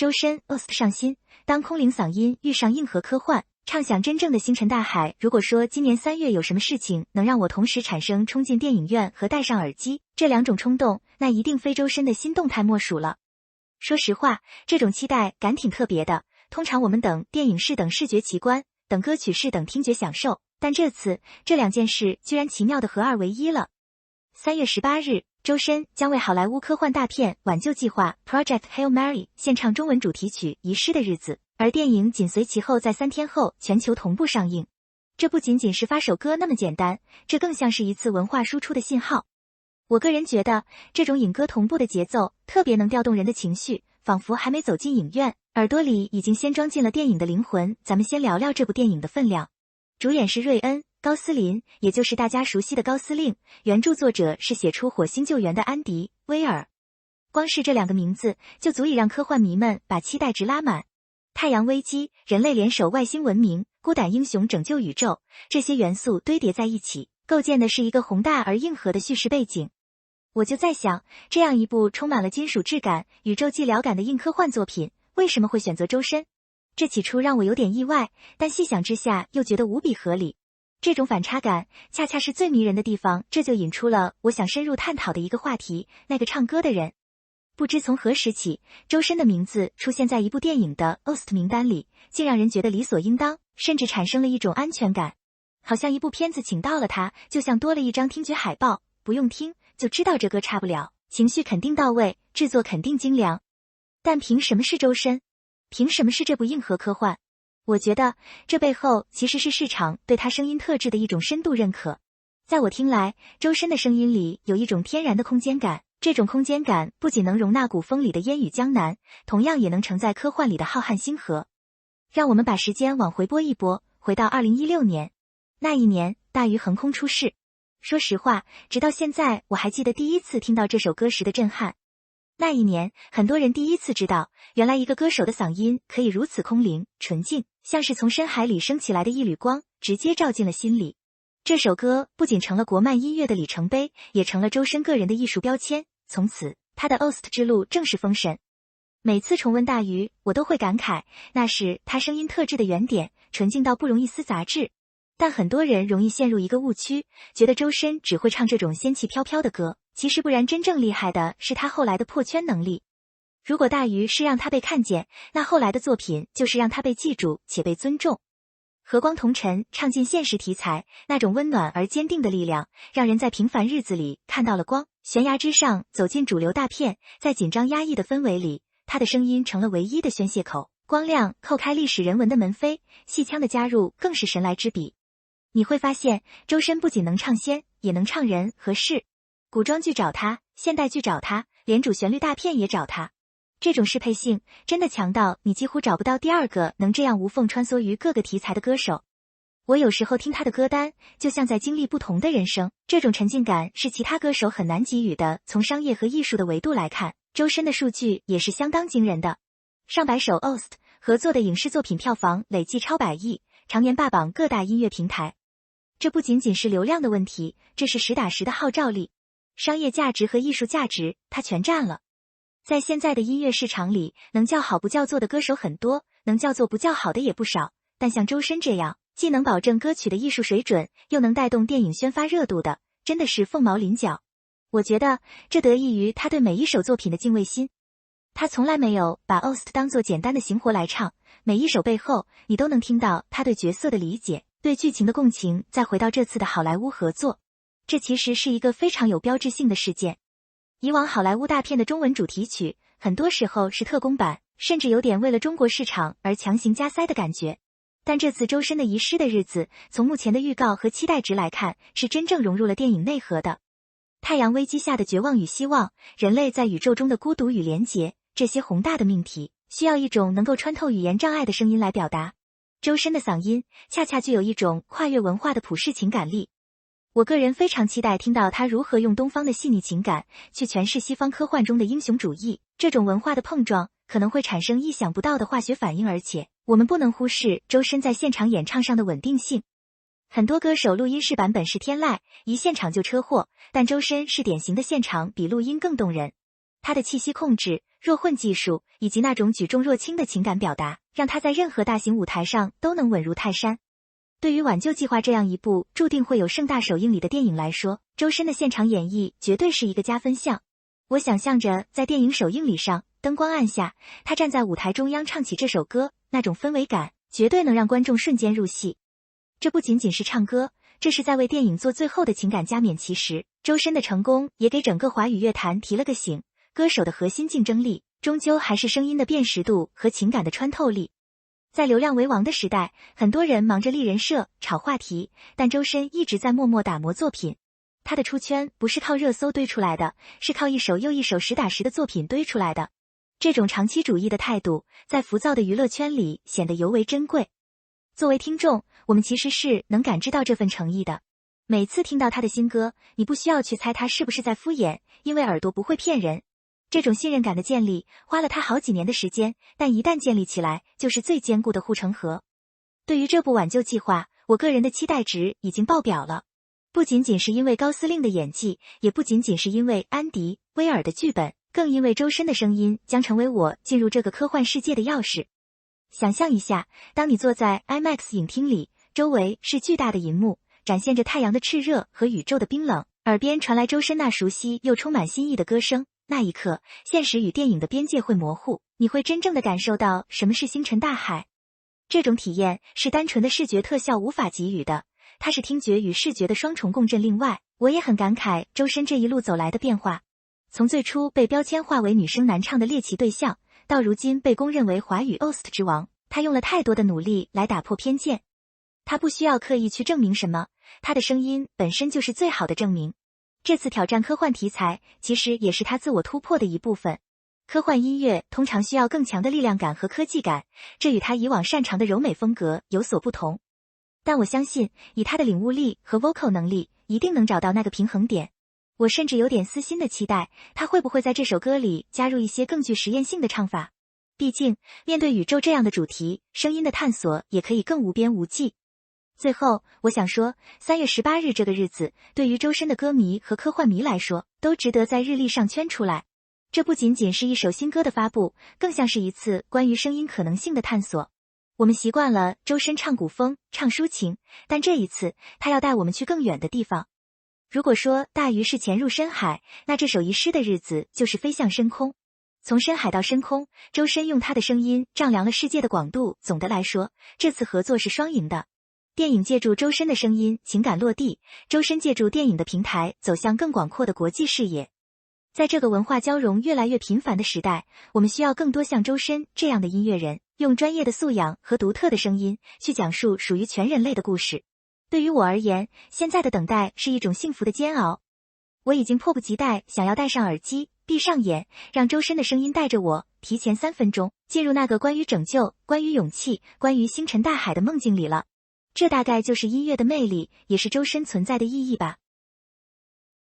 周深 OST 上新，当空灵嗓音遇上硬核科幻，畅想真正的星辰大海。如果说今年3月有什么事情能让我同时产生冲进电影院和戴上耳机这两种冲动，那一定非周深的新动态莫属了。说实话，这种期待感挺特别的。通常我们等电影是等视觉奇观，等歌曲是等听觉享受，但这次这两件事居然奇妙的合二为一了。3月18日，周深将为好莱坞科幻大片挽救计划 Project Hail Mary 献唱中文主题曲《遗失的日子》，而电影紧随其后在3天后全球同步上映。这不仅仅是发首歌那么简单，这更像是一次文化输出的信号。我个人觉得，这种影歌同步的节奏特别能调动人的情绪，仿佛还没走进影院，耳朵里已经先装进了电影的灵魂。咱们先聊聊这部电影的分量。主演是瑞恩·高斯林，也就是大家熟悉的高司令，原著作者是写出《火星救援》的安迪·威尔。光是这两个名字就足以让科幻迷们把期待值拉满。太阳危机、人类联手外星文明、孤胆英雄拯救宇宙，这些元素堆叠在一起，构建的是一个宏大而硬核的叙事背景。我就在想，这样一部充满了金属质感、宇宙寂寥感的硬科幻作品，为什么会选择周深？这起初让我有点意外，但细想之下又觉得无比合理。这种反差感恰恰是最迷人的地方，这就引出了我想深入探讨的一个话题，那个唱歌的人。不知从何时起，周深的名字出现在一部电影的 OST 名单里，竟让人觉得理所应当，甚至产生了一种安全感。好像一部片子请到了他，就像多了一张听觉海报，不用听就知道这歌差不了，情绪肯定到位，制作肯定精良。但凭什么是周深？凭什么是这部硬核科幻？我觉得这背后其实是市场对他声音特质的一种深度认可。在我听来，周深的声音里有一种天然的空间感，这种空间感不仅能容纳古风里的烟雨江南，同样也能承载科幻里的浩瀚星河。让我们把时间往回拨一拨，回到2016年。那一年，大鱼横空出世。说实话，直到现在我还记得第一次听到这首歌时的震撼。那一年，很多人第一次知道，原来一个歌手的嗓音可以如此空灵、纯净，像是从深海里升起来的一缕光，直接照进了心里。这首歌不仅成了国漫音乐的里程碑，也成了周深个人的艺术标签。从此，他的 OST 之路正式封神。每次重温大鱼，我都会感慨，那是他声音特质的原点，纯净到不容一丝杂质。但很多人容易陷入一个误区，觉得周深只会唱这种仙气飘飘的歌，其实不然，真正厉害的是他后来的破圈能力。如果大鱼是让他被看见，那后来的作品就是让他被记住且被尊重。和光同尘唱进现实题材，那种温暖而坚定的力量，让人在平凡日子里看到了光。悬崖之上走进主流大片，在紧张压抑的氛围里，他的声音成了唯一的宣泄口。光亮叩开历史人文的门扉，戏腔的加入更是神来之笔。你会发现，周深不仅能唱仙，也能唱人和事。古装剧找他，现代剧找他，连主旋律大片也找他。这种适配性真的强到你几乎找不到第二个能这样无缝穿梭于各个题材的歌手。我有时候听他的歌单，就像在经历不同的人生，这种沉浸感是其他歌手很难给予的。从商业和艺术的维度来看，周深的数据也是相当惊人的。上百首 OST 合作的影视作品票房累计超100亿，常年霸榜各大音乐平台。这不仅仅是流量的问题，这是实打实的号召力。商业价值和艺术价值，他全占了。在现在的音乐市场里，能叫好不叫座的歌手很多，能叫座不叫好的也不少，但像周深这样，既能保证歌曲的艺术水准，又能带动电影宣发热度的，真的是凤毛麟角。我觉得这得益于他对每一首作品的敬畏心。他从来没有把 OST 当作简单的行活来唱，每一首背后你都能听到他对角色的理解，对剧情的共情。再回到这次的好莱坞合作，这其实是一个非常有标志性的事件。以往好莱坞大片的中文主题曲，很多时候是特供版，甚至有点为了中国市场而强行加塞的感觉。但这次周深的《遗失的日子》，从目前的预告和期待值来看，是真正融入了电影内核的。太阳危机下的绝望与希望，人类在宇宙中的孤独与连结，这些宏大的命题，需要一种能够穿透语言障碍的声音来表达。周深的嗓音恰恰具有一种跨越文化的普世情感力。我个人非常期待听到他如何用东方的细腻情感去诠释西方科幻中的英雄主义，这种文化的碰撞可能会产生意想不到的化学反应，而且我们不能忽视周深在现场演唱上的稳定性。很多歌手录音室版本是天籁，一现场就车祸，但周深是典型的现场比录音更动人。他的气息控制、弱混技术以及那种举重若轻的情感表达，让他在任何大型舞台上都能稳如泰山。对于挽救计划这样一部注定会有盛大首映礼的电影来说，周深的现场演绎绝对是一个加分项。我想象着在电影首映礼上，灯光暗下，他站在舞台中央唱起这首歌，那种氛围感绝对能让观众瞬间入戏。这不仅仅是唱歌，这是在为电影做最后的情感加冕。其实，周深的成功也给整个华语乐坛提了个醒，歌手的核心竞争力，终究还是声音的辨识度和情感的穿透力。在流量为王的时代，很多人忙着立人设、炒话题，但周深一直在默默打磨作品。他的出圈不是靠热搜堆出来的，是靠一首又一首实打实的作品堆出来的。这种长期主义的态度，在浮躁的娱乐圈里显得尤为珍贵。作为听众，我们其实是能感知到这份诚意的。每次听到他的新歌，你不需要去猜他是不是在敷衍，因为耳朵不会骗人。这种信任感的建立花了他好几年的时间，但一旦建立起来，就是最坚固的护城河。对于这部挽救计划，我个人的期待值已经爆表了。不仅仅是因为高司令的演技，也不仅仅是因为安迪·威尔的剧本，更因为周深的声音将成为我进入这个科幻世界的钥匙。想象一下，当你坐在 IMAX 影厅里，周围是巨大的银幕，展现着太阳的炽热和宇宙的冰冷，耳边传来周深那熟悉又充满新意的歌声。那一刻，现实与电影的边界会模糊，你会真正的感受到什么是星辰大海。这种体验是单纯的视觉特效无法给予的，它是听觉与视觉的双重共振。另外，我也很感慨周深这一路走来的变化，从最初被标签化为女生难唱的猎奇对象，到如今被公认为华语 OST 之王，他用了太多的努力来打破偏见。他不需要刻意去证明什么，他的声音本身就是最好的证明。这次挑战科幻题材，其实也是他自我突破的一部分。科幻音乐通常需要更强的力量感和科技感，这与他以往擅长的柔美风格有所不同。但我相信，以他的领悟力和 vocal 能力，一定能找到那个平衡点。我甚至有点私心的期待，他会不会在这首歌里加入一些更具实验性的唱法。毕竟，面对宇宙这样的主题，声音的探索也可以更无边无际。最后，我想说，3月18日这个日子，对于周深的歌迷和科幻迷来说，都值得在日历上圈出来。这不仅仅是一首新歌的发布，更像是一次关于声音可能性的探索。我们习惯了周深唱古风、唱抒情，但这一次，他要带我们去更远的地方。如果说大鱼是潜入深海，那这首遗失的日子就是飞向深空。从深海到深空，周深用他的声音丈量了世界的广度。总的来说，这次合作是双赢的。电影借助周深的声音情感落地，周深借助电影的平台走向更广阔的国际视野。在这个文化交融越来越频繁的时代，我们需要更多像周深这样的音乐人，用专业的素养和独特的声音去讲述属于全人类的故事。对于我而言，现在的等待是一种幸福的煎熬。我已经迫不及待想要戴上耳机，闭上眼，让周深的声音带着我，提前3分钟进入那个关于拯救、关于勇气、关于星辰大海的梦境里了。这大概就是音乐的魅力，也是周深存在的意义吧。